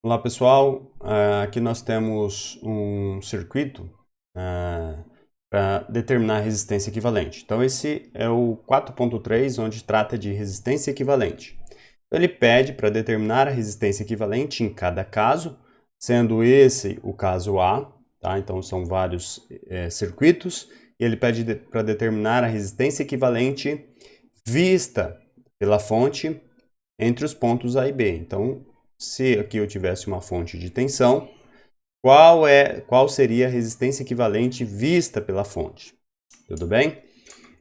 Olá pessoal, aqui nós temos um circuito para determinar a resistência equivalente. Então esse é o 4.3, onde trata de resistência equivalente. Ele pede para determinar a resistência equivalente em cada caso, sendo esse o caso A, tá? Então são vários circuitos, e ele pede para determinar a resistência equivalente vista pela fonte entre os pontos A e B. Então, se aqui eu tivesse uma fonte de tensão, qual seria a resistência equivalente vista pela fonte? Tudo bem?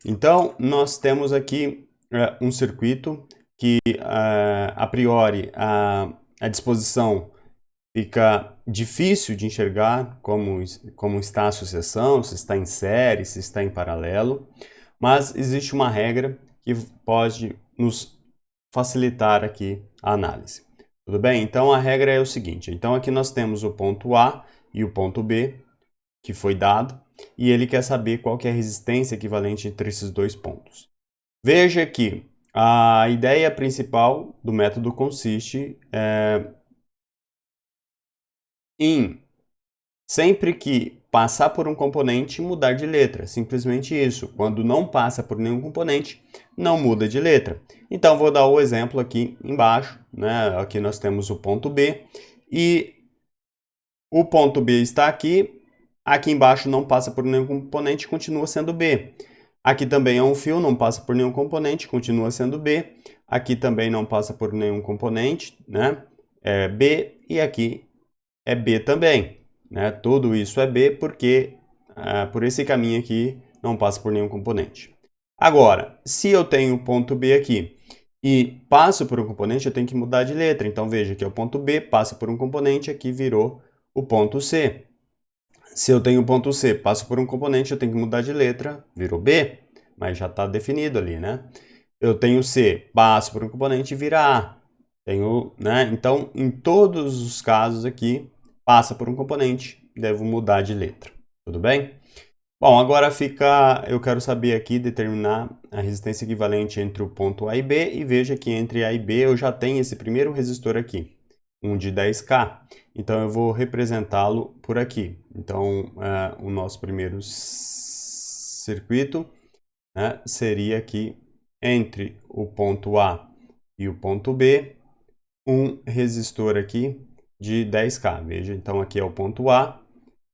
Então, nós temos aqui um circuito que, a priori, a disposição fica difícil de enxergar como está a sucessão, se está em série, se está em paralelo, mas existe uma regra que pode nos facilitar aqui a análise. Tudo bem? Então a regra é o seguinte, então aqui nós temos o ponto A e o ponto B, que foi dado, e ele quer saber qual que é a resistência equivalente entre esses dois pontos. Veja que a ideia principal do método consiste em sempre que passar por um componente, mudar de letra. Simplesmente isso. Quando não passa por nenhum componente, não muda de letra. Então, vou dar o exemplo aqui embaixo, né? Aqui nós temos o ponto B e o ponto B está aqui. Aqui embaixo não passa por nenhum componente, continua sendo B. Aqui também é um fio, não passa por nenhum componente, continua sendo B. Aqui também não passa por nenhum componente, né? É B e aqui é B também. Né? Tudo isso é B porque por esse caminho aqui não passa por nenhum componente. Agora, se eu tenho o ponto B aqui e passo por um componente, eu tenho que mudar de letra. Então veja que é o ponto B, passa por um componente, aqui virou o ponto C. Se eu tenho o ponto C, passo por um componente, eu tenho que mudar de letra, virou B, mas já está definido ali, né? Eu tenho C, passo por um componente, vira A. Tenho, né? Então, em todos os casos aqui, passa por um componente, devo mudar de letra. Tudo bem? Bom, agora eu quero saber aqui, determinar a resistência equivalente entre o ponto A e B, e veja que entre A e B eu já tenho esse primeiro resistor aqui, um de 10K. Então eu vou representá-lo por aqui. Então o nosso primeiro circuito, né, seria aqui entre o ponto A e o ponto B, um resistor aqui de 10K. Veja, então aqui é o ponto A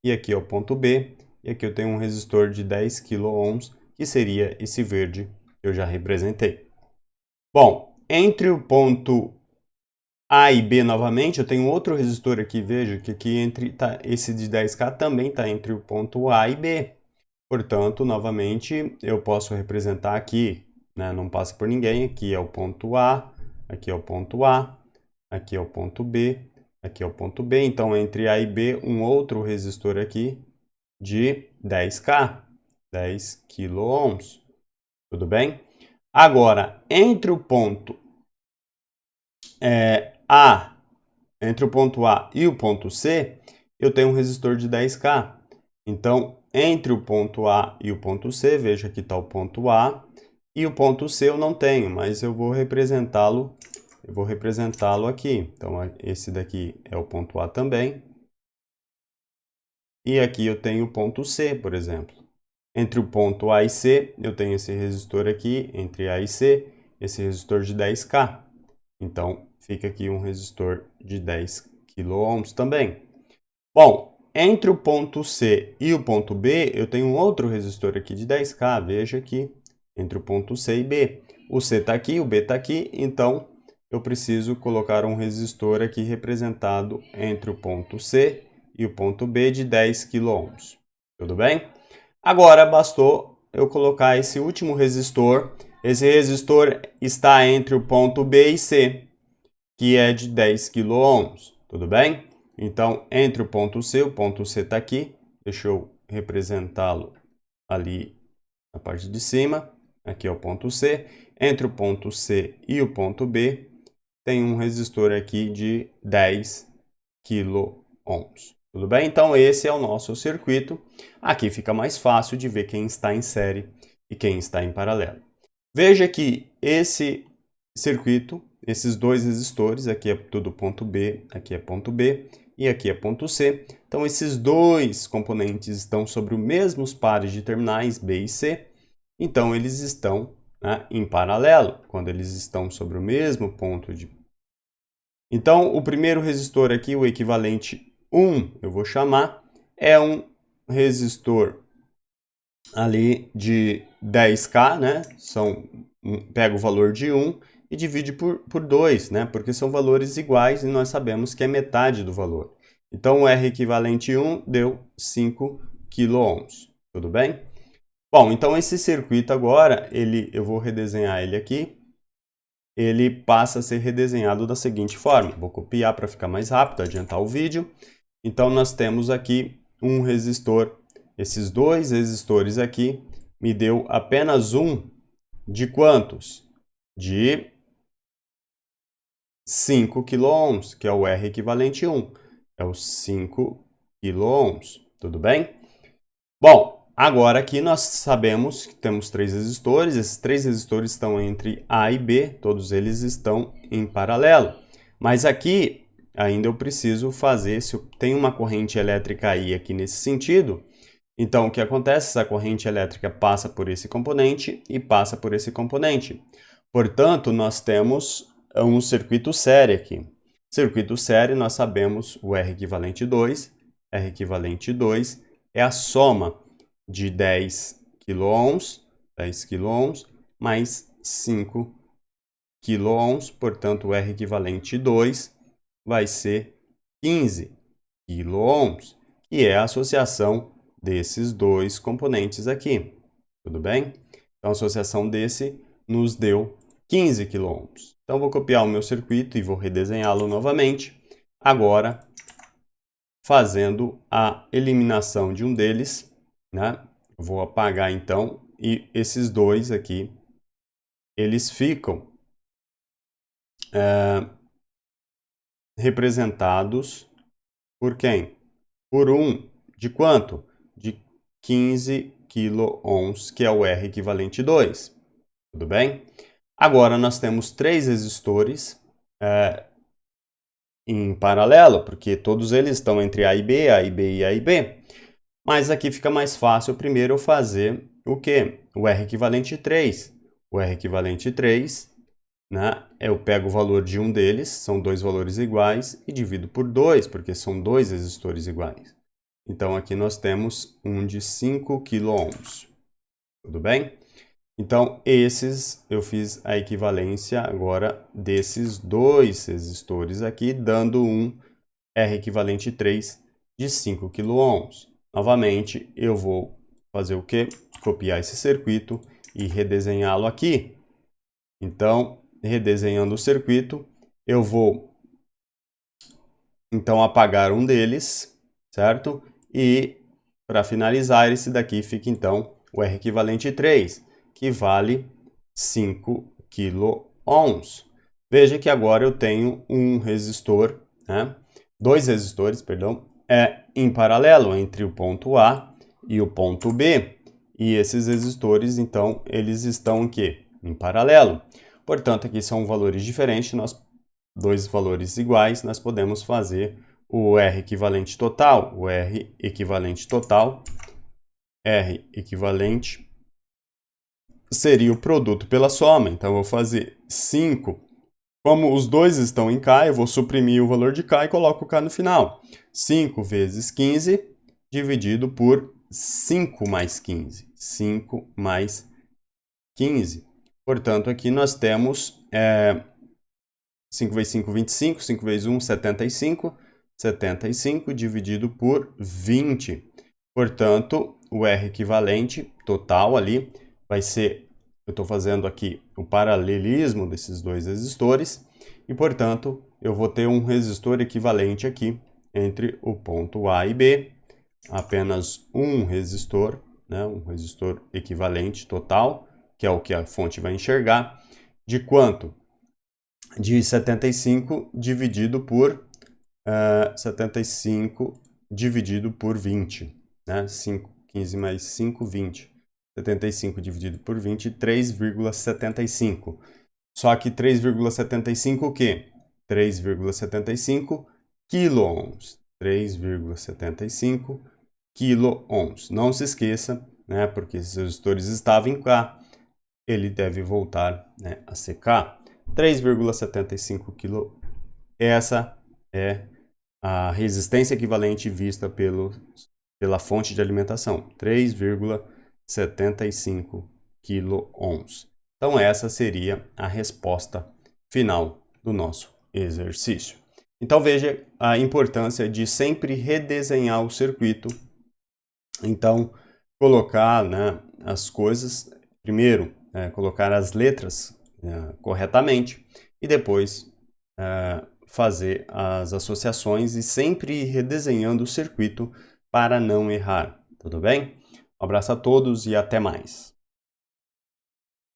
e aqui é o ponto B. E aqui eu tenho um resistor de 10 kΩ, que seria esse verde que eu já representei. Bom, entre o ponto A e B novamente, eu tenho outro resistor aqui, veja que aqui esse de 10K também está entre o ponto A e B. Portanto, novamente, eu posso representar aqui, né, não passa por ninguém, aqui é o ponto A, aqui é o ponto A, aqui é o ponto B, aqui é o ponto B. Então, entre A e B, um outro resistor aqui de 10K, 10 kΩ. Tudo bem? Agora, entre o ponto A, entre o ponto A e o ponto C, eu tenho um resistor de 10K. Então, entre o ponto A e o ponto C, veja que está o ponto A, e o ponto C eu não tenho, mas eu vou representá-lo aqui. Então, esse daqui é o ponto A também. E aqui eu tenho o ponto C, por exemplo. Entre o ponto A e C, eu tenho esse resistor aqui, entre A e C, esse resistor de 10K. Então, fica aqui um resistor de 10 kΩ também. Bom, entre o ponto C e o ponto B, eu tenho um outro resistor aqui de 10K. Veja aqui, entre o ponto C e B. O C está aqui, o B está aqui, então eu preciso colocar um resistor aqui representado entre o ponto C e o ponto B de 10 kΩ. Tudo bem? Agora, bastou eu colocar esse último resistor. Esse resistor está entre o ponto B e C, que é de 10 kΩ. Tudo bem? Então, entre o ponto C está aqui. Deixa eu representá-lo ali na parte de cima. Aqui é o ponto C. Entre o ponto C e o ponto B, tem um resistor aqui de 10 kΩ. Tudo bem? Então, esse é o nosso circuito. Aqui fica mais fácil de ver quem está em série e quem está em paralelo. Veja que esse circuito esses dois resistores, aqui é tudo ponto B, aqui é ponto B, e aqui é ponto C. Então, esses dois componentes estão sobre os mesmos pares de terminais B e C, então eles estão, né, em paralelo, quando eles estão sobre o mesmo ponto de... Então, o primeiro resistor aqui, o equivalente 1, eu vou chamar, é um resistor ali de 10K, né? Pega o valor de 1 e divide por 2, né? Porque são valores iguais e nós sabemos que é metade do valor. Então, o R equivalente 1 deu 5 kΩ, tudo bem? Bom, então esse circuito agora, eu vou redesenhar ele aqui. Ele passa a ser redesenhado da seguinte forma. Vou copiar para ficar mais rápido, adiantar o vídeo. Então, nós temos aqui um resistor. Esses dois resistores aqui me deu apenas um de quantos? De 5 kΩ, que é o R equivalente 1. É os 5 kΩ, tudo bem? Bom, agora aqui nós sabemos que temos três resistores. Esses três resistores estão entre A e B, todos eles estão em paralelo. Mas aqui ainda eu preciso fazer, se eu tenho uma corrente elétrica aí aqui nesse sentido, então o que acontece? Essa corrente elétrica passa por esse componente e passa por esse componente. Portanto, nós temos um circuito série aqui. Circuito série, nós sabemos o R equivalente 2. R equivalente 2 é a soma de 10 kΩ mais 5 kΩ, portanto, o R equivalente 2 vai ser 15 kΩ, que é a associação desses dois componentes aqui, tudo bem? Então, a associação desse nos deu 15 kΩ. Então, vou copiar o meu circuito e vou redesenhá-lo novamente. Agora, fazendo a eliminação de um deles, né? Vou apagar então, e esses dois aqui, eles ficam representados por quem? Por um de quanto? De 15 kΩ, que é o R equivalente 2. Tudo bem? Agora nós temos três resistores em paralelo, porque todos eles estão entre A e B, A e B e A e B. Mas aqui fica mais fácil primeiro eu fazer o quê? O R equivalente 3. O R equivalente 3, né? Eu pego o valor de um deles, são dois valores iguais, e divido por 2, porque são dois resistores iguais. Então, aqui nós temos um de 5 kΩ. Tudo bem? Então, esses eu fiz a equivalência agora desses dois resistores aqui, dando um R equivalente 3 de 5 kΩ. Novamente, eu vou fazer o quê? Copiar esse circuito e redesenhá-lo aqui. Então, redesenhando o circuito, eu vou então apagar um deles, certo? E para finalizar, esse daqui fica então o R equivalente 3, que vale 5 kΩ. Veja que agora eu tenho um resistor, né? Dois resistores, perdão, em paralelo entre o ponto A e o ponto B. E esses resistores, então, eles estão o quê? Em paralelo. Portanto, aqui são valores diferentes, dois valores iguais, nós podemos fazer o R equivalente total. O R equivalente total, R equivalente seria o produto pela soma. Então, eu vou fazer 5. Como os dois estão em K, eu vou suprimir o valor de K e coloco o K no final. 5 vezes 15 dividido por 5 mais 15. 5 mais 15. Portanto, aqui nós temos 5 vezes 5, 25. 5 vezes 1, 75. 75 dividido por 20. Portanto, o R equivalente total ali vai ser... Eu estou fazendo aqui o paralelismo desses dois resistores e, portanto, eu vou ter um resistor equivalente aqui entre o ponto A e B, apenas um resistor, né, um resistor equivalente total, que é o que a fonte vai enxergar, de quanto? De 75 dividido por 20, né? 15 mais 5, 20. 75 dividido por 20, 3,75. Só que 3,75 o quê? 3,75 quiloohms. 3,75 quiloohms. Não se esqueça, né, porque se os resistores estavam em K, ele deve voltar, né, a ser K. 3,75 kilo. Essa é a resistência equivalente vista pela fonte de alimentação. 3,75 quiloohms. Então essa seria a resposta final do nosso exercício. Então veja a importância de sempre redesenhar o circuito. Então colocar, né, as coisas, primeiro colocar as letras corretamente e depois fazer as associações e sempre ir redesenhando o circuito para não errar. Tudo bem? Um abraço a todos e até mais.